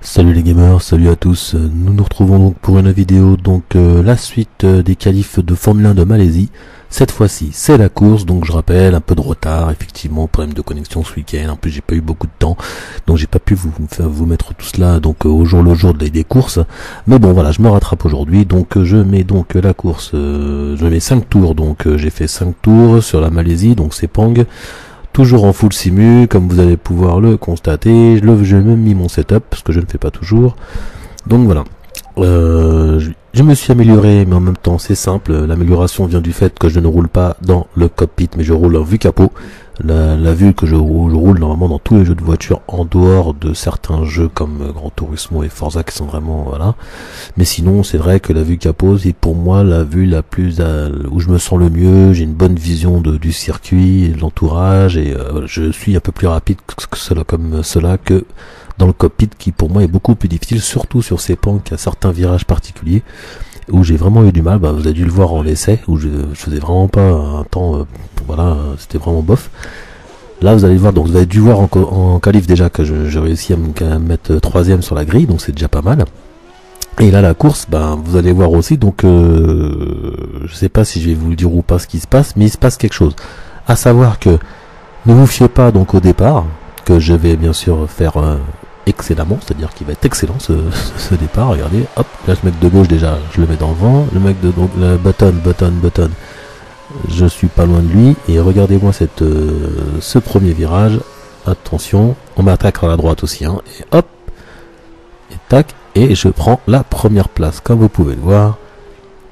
Salut les gamers, salut à tous, nous nous retrouvons donc pour une vidéo, la suite des qualifs de Formule 1 de Malaisie. Cette fois-ci c'est la course, donc je rappelle, un peu de retard, effectivement, problème de connexion ce week-end, en plus j'ai pas eu beaucoup de temps, donc j'ai pas pu vous mettre tout cela au jour le jour des courses, mais bon voilà, je me rattrape aujourd'hui, donc je mets donc la course, je mets 5 tours, j'ai fait 5 tours sur la Malaisie, donc c'est Pang. Toujours en full simu, comme vous allez pouvoir le constater. J'ai même mis mon setup, parce que je ne fais pas toujours. Donc voilà. Je me suis amélioré, mais en même temps c'est simple. L'amélioration vient du fait que je ne roule pas dans le cockpit, mais je roule en vue capot. La vue que je roule normalement dans tous les jeux de voiture, en dehors de certains jeux comme Gran Turismo et Forza qui sont vraiment voilà. Mais sinon c'est vrai que la vue capot c'est pour moi la vue la plus où je me sens le mieux. J'ai une bonne vision du circuit, de l'entourage et je suis un peu plus rapide que cela que dans le cockpit qui pour moi est beaucoup plus difficile, surtout sur ces pans qui a certains virages particuliers où j'ai vraiment eu du mal. Vous avez dû le voir en essai où je faisais vraiment pas un temps voilà, c'était vraiment bof. Là vous allez voir, donc vous avez dû voir en qualif déjà que j'ai réussi à me mettre 3ème sur la grille, donc c'est déjà pas mal. Et là la course, vous allez voir aussi, je sais pas si je vais vous le dire ou pas ce qui se passe, mais il se passe quelque chose. À savoir que ne vous fiez pas au départ, que je vais bien sûr faire excellemment, c'est-à-dire qu'il va être excellent ce départ. Regardez, hop, là je mets de gauche déjà, je le mets dans le vent, le mec le button, je suis pas loin de lui, et regardez-moi ce premier virage, attention, on m'attaque à la droite aussi, et hop, et tac, et je prends la première place, comme vous pouvez le voir,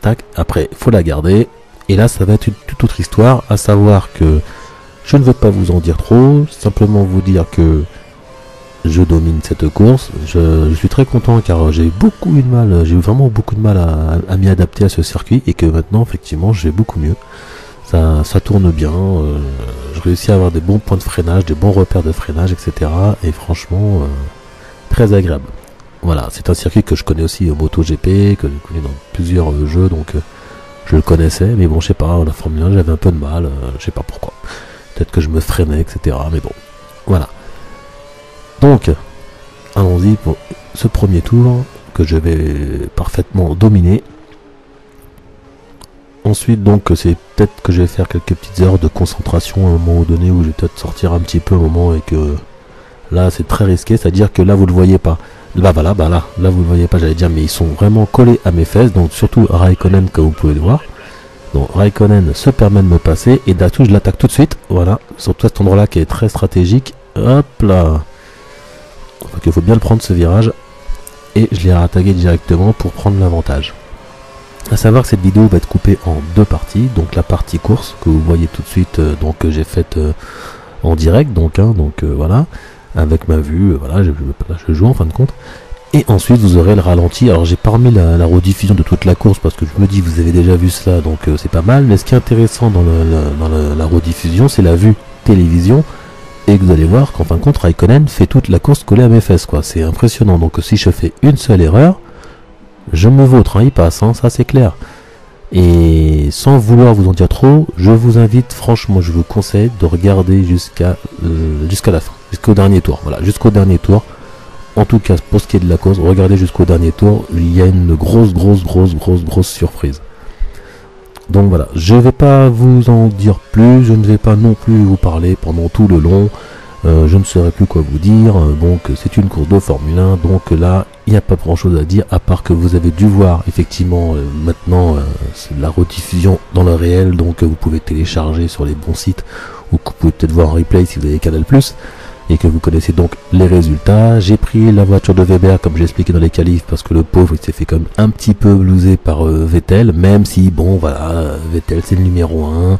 tac, après, faut la garder, et là ça va être une toute autre histoire, à savoir que je ne veux pas vous en dire trop, simplement vous dire que je domine cette course. Je suis très content car j'ai eu vraiment beaucoup de mal à m'y adapter à ce circuit et que maintenant effectivement j'ai beaucoup mieux. Ça tourne bien, je réussis à avoir des bons points de freinage, des bons repères de freinage, etc. Et franchement très agréable. Voilà, c'est un circuit que je connais aussi au MotoGP, que je connais dans plusieurs jeux, donc je le connaissais, mais bon je sais pas, la Formule 1 j'avais un peu de mal, je sais pas pourquoi. Peut-être que je me freinais, etc. Mais bon, voilà. Donc, allons-y pour ce premier tour que je vais parfaitement dominer. Ensuite, c'est peut-être que je vais faire quelques petites heures de concentration à un moment donné où je vais peut-être sortir un petit peu au moment et que là c'est très risqué, c'est-à-dire que là vous le voyez pas. Là vous le voyez pas, j'allais dire, mais ils sont vraiment collés à mes fesses, donc surtout Raikkonen comme vous pouvez le voir. Donc Raikkonen se permet de me passer et là-dessus je l'attaque tout de suite, voilà, surtout à cet endroit là qui est très stratégique, hop là. Donc il faut bien le prendre ce virage et je l'ai rattaqué directement pour prendre l'avantage. A savoir que cette vidéo va être coupée en deux parties, donc la partie course que vous voyez tout de suite, que j'ai faite en direct, voilà, avec ma vue, voilà, je joue en fin de compte. Et ensuite vous aurez le ralenti. Alors j'ai pas remis la rediffusion de toute la course parce que je me dis vous avez déjà vu cela, donc c'est pas mal. Mais ce qui est intéressant dans la rediffusion, c'est la vue télévision. Et que vous allez voir qu'en fin de compte Raikkonen fait toute la course collée à mes fesses, quoi. C'est impressionnant. Donc si je fais une seule erreur, je me vautre, il passe, ça c'est clair. Et sans vouloir vous en dire trop, je vous invite, franchement, je vous conseille de regarder jusqu'à la fin, jusqu'au dernier tour. Voilà, jusqu'au dernier tour. En tout cas, pour ce qui est de la course, regardez jusqu'au dernier tour, il y a une grosse surprise. Donc voilà, je vais pas vous en dire plus, je ne vais pas non plus vous parler pendant tout le long, je ne saurais plus quoi vous dire, donc c'est une course de Formule 1, donc là, il n'y a pas grand chose à dire, à part que vous avez dû voir, effectivement, maintenant, c'est de la rediffusion dans le réel, donc vous pouvez télécharger sur les bons sites, ou que vous pouvez peut-être voir en replay si vous avez Canal+, et que vous connaissez donc les résultats. J'ai pris la voiture de Weber comme j'ai expliqué dans les qualifs parce que le pauvre il s'est fait comme un petit peu blouser par Vettel, même si bon voilà, Vettel c'est le numéro 1,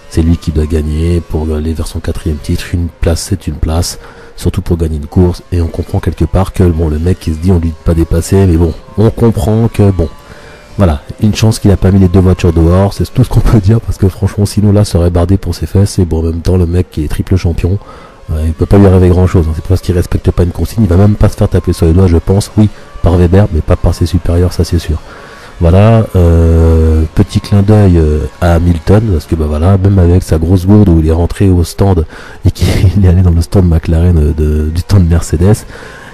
c'est lui qui doit gagner pour aller vers son 4e titre. Une place c'est une place, surtout pour gagner une course, et on comprend quelque part que bon, le mec qui se dit on lui dit pas dépasser, mais bon, on comprend que bon voilà, une chance qu'il a pas mis les deux voitures dehors, c'est tout ce qu'on peut dire, parce que franchement sinon là ça aurait bardé pour ses fesses. Et bon, en même temps le mec qui est triple champion, il peut pas lui arriver grand chose, c'est parce qu'il respecte pas une consigne, il va même pas se faire taper sur les doigts, je pense, oui, par Weber, mais pas par ses supérieurs, ça c'est sûr. Voilà, petit clin d'œil à Hamilton, parce que voilà, même avec sa grosse gourde où il est rentré au stand et qu'il est allé dans le stand McLaren du stand Mercedes,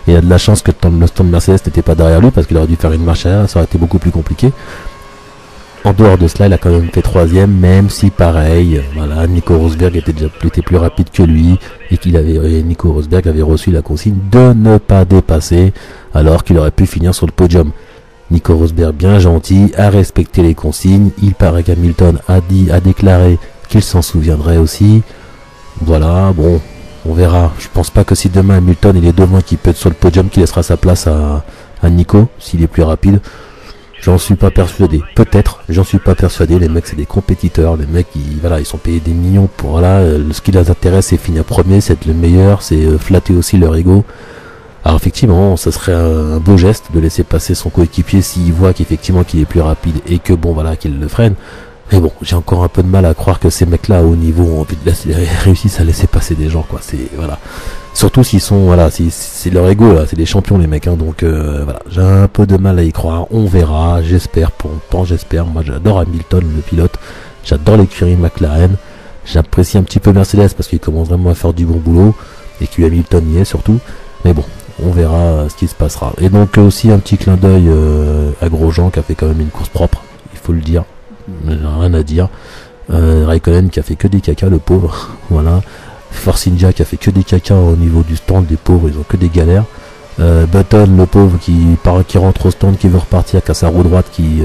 Et il a de la chance que le stand Mercedes n'était pas derrière lui, parce qu'il aurait dû faire une marche arrière, ça aurait été beaucoup plus compliqué. En dehors de cela, il a quand même fait 3ème, même si pareil, voilà, Nico Rosberg était plus rapide que lui, et Nico Rosberg avait reçu la consigne de ne pas dépasser, alors qu'il aurait pu finir sur le podium. Nico Rosberg, bien gentil, a respecté les consignes. Il paraît qu'Hamilton a déclaré qu'il s'en souviendrait aussi. Voilà, bon, on verra. Je pense pas que si demain Hamilton il est devant et qu'il peut être sur le podium, qu'il laissera sa place à Nico, s'il est plus rapide. J'en suis pas persuadé. Peut-être, j'en suis pas persuadé. Les mecs, c'est des compétiteurs. Les mecs, ils sont payés des millions pour, voilà, ce qui les intéresse, c'est finir premier, c'est être le meilleur, c'est flatter aussi leur ego. Alors effectivement, ça serait un beau geste de laisser passer son coéquipier s'il voit qu'effectivement qu'il est plus rapide et que bon voilà qu'il le freine. Mais bon, j'ai encore un peu de mal à croire que ces mecs-là à haut niveau ont réussissent à laisser passer des gens, quoi. C'est voilà. Surtout s'ils sont voilà, c'est leur ego là, c'est des champions les mecs, hein, donc voilà, j'ai un peu de mal à y croire. On verra, j'espère pour longtemps, j'espère. Moi j'adore Hamilton le pilote, j'adore l'écurie McLaren, j'apprécie un petit peu Mercedes parce qu'il commence vraiment à faire du bon boulot et que Hamilton y est surtout. Mais bon, on verra ce qui se passera. Et donc aussi un petit clin d'œil à Grosjean qui a fait quand même une course propre, il faut le dire, rien à dire. Raikkonen qui a fait que des caca, le pauvre, voilà. Force India qui a fait que des caca au niveau du stand, des pauvres, ils ont que des galères. Button, le pauvre qui rentre au stand, qui veut repartir, qui a sa roue droite qui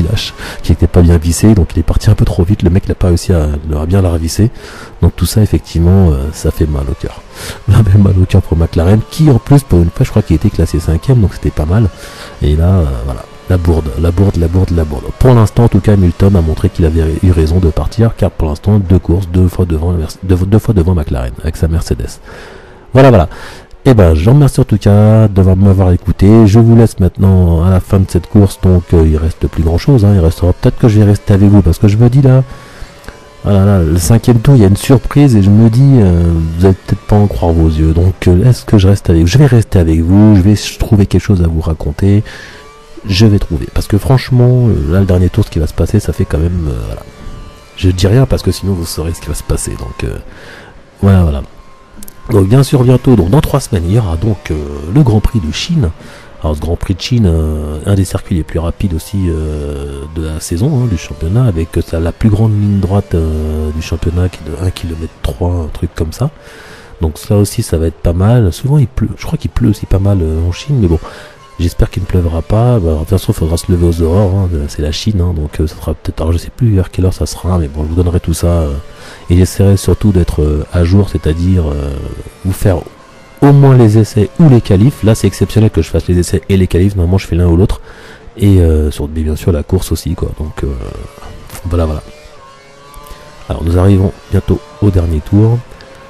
lâche, qui n'était pas bien vissé, donc il est parti un peu trop vite, le mec n'a pas réussi à bien la revisser. Donc tout ça effectivement ça fait mal au cœur. Ça fait mal au cœur pour McLaren, qui en plus pour une fois je crois qu'il était classé 5ème, donc c'était pas mal. Et là voilà, la bourde. Pour l'instant en tout cas Hamilton a montré qu'il avait eu raison de partir, car pour l'instant 2 courses, 2 fois devant McLaren avec sa Mercedes. Voilà. Et ben je vous remercie en tout cas de m'avoir écouté. Je vous laisse maintenant à la fin de cette course, donc il reste plus grand chose, hein. Il restera peut-être que je vais rester avec vous parce que je me dis là, voilà, le 5ème tour il y a une surprise et je me dis vous allez peut-être pas en croire vos yeux, donc est-ce que je reste avec vous? Je vais rester avec vous, je vais trouver quelque chose à vous raconter, je vais trouver, parce que franchement là le dernier tour ce qui va se passer ça fait quand même voilà, je dis rien parce que sinon vous saurez ce qui va se passer, donc voilà. Donc bien sûr bientôt, donc dans 3 semaines, il y aura donc le Grand Prix de Chine. Alors ce Grand Prix de Chine, un des circuits les plus rapides aussi de la saison, hein, du championnat, avec la plus grande ligne droite du championnat qui est de 1 km 3, un truc comme ça. Donc ça aussi ça va être pas mal. Souvent il pleut, je crois qu'il pleut aussi pas mal en Chine, mais bon, j'espère qu'il ne pleuvra pas. Bah, de toute façon il faudra se lever aux aurores, hein, c'est la Chine, hein, donc ça sera peut-être, alors je sais plus vers quelle heure ça sera, mais bon je vous donnerai tout ça. Et j'essaierai surtout d'être à jour, c'est-à-dire vous faire au moins les essais ou les qualifs. Là c'est exceptionnel que je fasse les essais et les qualifs, normalement je fais l'un ou l'autre. Et bien sûr la course aussi, quoi. Donc voilà. Alors nous arrivons bientôt au dernier tour.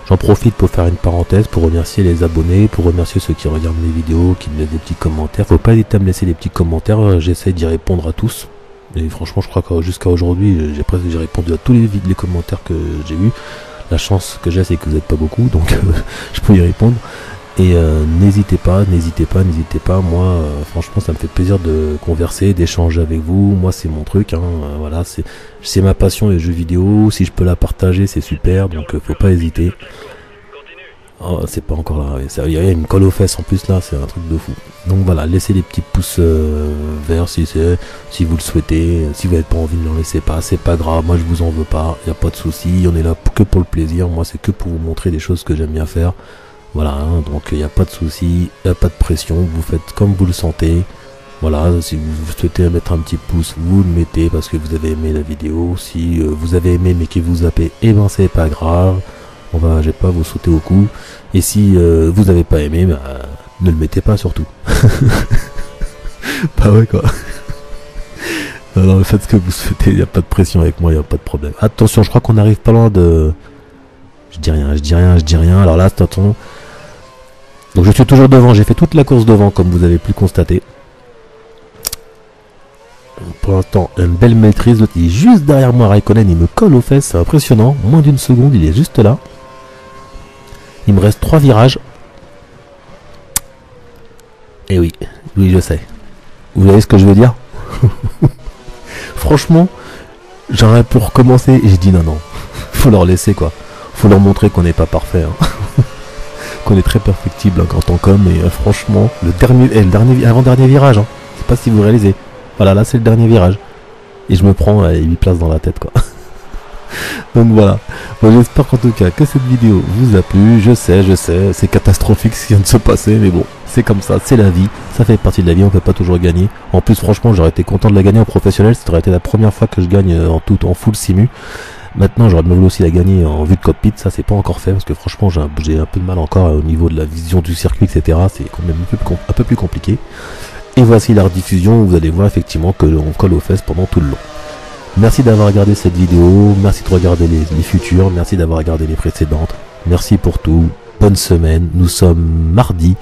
J'en profite pour faire une parenthèse, pour remercier les abonnés, pour remercier ceux qui regardent mes vidéos, qui me laissent des petits commentaires. Faut pas hésiter à me laisser des petits commentaires, j'essaie d'y répondre à tous. Et franchement je crois que jusqu'à aujourd'hui j'ai répondu à tous les commentaires que j'ai eu. La chance que j'ai c'est que vous n'êtes pas beaucoup, donc je peux y répondre. Et n'hésitez pas, moi franchement ça me fait plaisir de converser, d'échanger avec vous. Moi c'est mon truc, hein, voilà, c'est ma passion les jeux vidéo. Si je peux la partager c'est super, donc faut pas hésiter. Oh, c'est pas encore là, il y a une colle aux fesses en plus là, c'est un truc de fou. Donc voilà, laissez les petits pouces verts si vous le souhaitez. Si vous n'avez pas envie, ne le laissez pas, c'est pas grave, moi je vous en veux pas, il n'y a pas de souci, on est là que pour le plaisir, moi c'est que pour vous montrer des choses que j'aime bien faire. Voilà, hein, donc il n'y a pas de souci, il n'y a pas de pression, vous faites comme vous le sentez. Voilà, si vous souhaitez mettre un petit pouce, vous le mettez parce que vous avez aimé la vidéo. Si vous avez aimé mais que vous zappez, eh ben c'est pas grave. Je vais pas vous sauter au cou. Et si vous n'avez pas aimé, bah, ne le mettez pas surtout. Bah ouais quoi. Alors faites ce que vous souhaitez, il n'y a pas de pression avec moi, il n'y a pas de problème. Attention, je crois qu'on arrive pas loin de... Je dis rien. Alors là, attention. Donc je suis toujours devant, j'ai fait toute la course devant comme vous avez pu le constater. Pour l'instant, une belle maîtrise. L'autre il est juste derrière moi, Raikkonen, il me colle aux fesses, c'est impressionnant. Moins d'une seconde, il est juste là. Il me reste 3 virages. Et oui, je sais. Vous voyez ce que je veux dire? Franchement, j'aurais pour recommencer et j'ai dit non, faut leur laisser quoi. Faut leur montrer qu'on n'est pas parfait. Hein. qu'on est très perfectible en tant qu'homme. Et franchement, le dernier, avant-dernier virage, hein. Je sais pas si vous réalisez. Voilà, là c'est le dernier virage. Et je me prends 8 places dans la tête, quoi. Donc voilà. Bon, j'espère qu'en tout cas que cette vidéo vous a plu. Je sais, c'est catastrophique ce qui vient de se passer, mais bon, c'est comme ça, c'est la vie. Ça fait partie de la vie, on peut pas toujours gagner. En plus, franchement, j'aurais été content de la gagner en professionnel. Ça aurait été la première fois que je gagne en full simu. Maintenant, j'aurais bien voulu aussi la gagner en vue de cockpit. Ça, c'est pas encore fait parce que franchement, j'ai un peu de mal encore au niveau de la vision du circuit, etc. C'est quand même un peu plus compliqué. Et voici la rediffusion où vous allez voir effectivement que l'on colle aux fesses pendant tout le long. Merci d'avoir regardé cette vidéo, merci de regarder les futures, merci d'avoir regardé les précédentes, merci pour tout, bonne semaine, nous sommes mardi,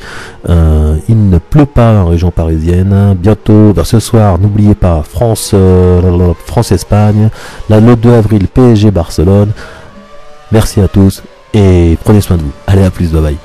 il ne pleut pas en région parisienne, bientôt, vers ce soir, n'oubliez pas, France-Espagne, là le 2 avril, PSG Barcelone, merci à tous et prenez soin de vous, allez à plus, bye bye.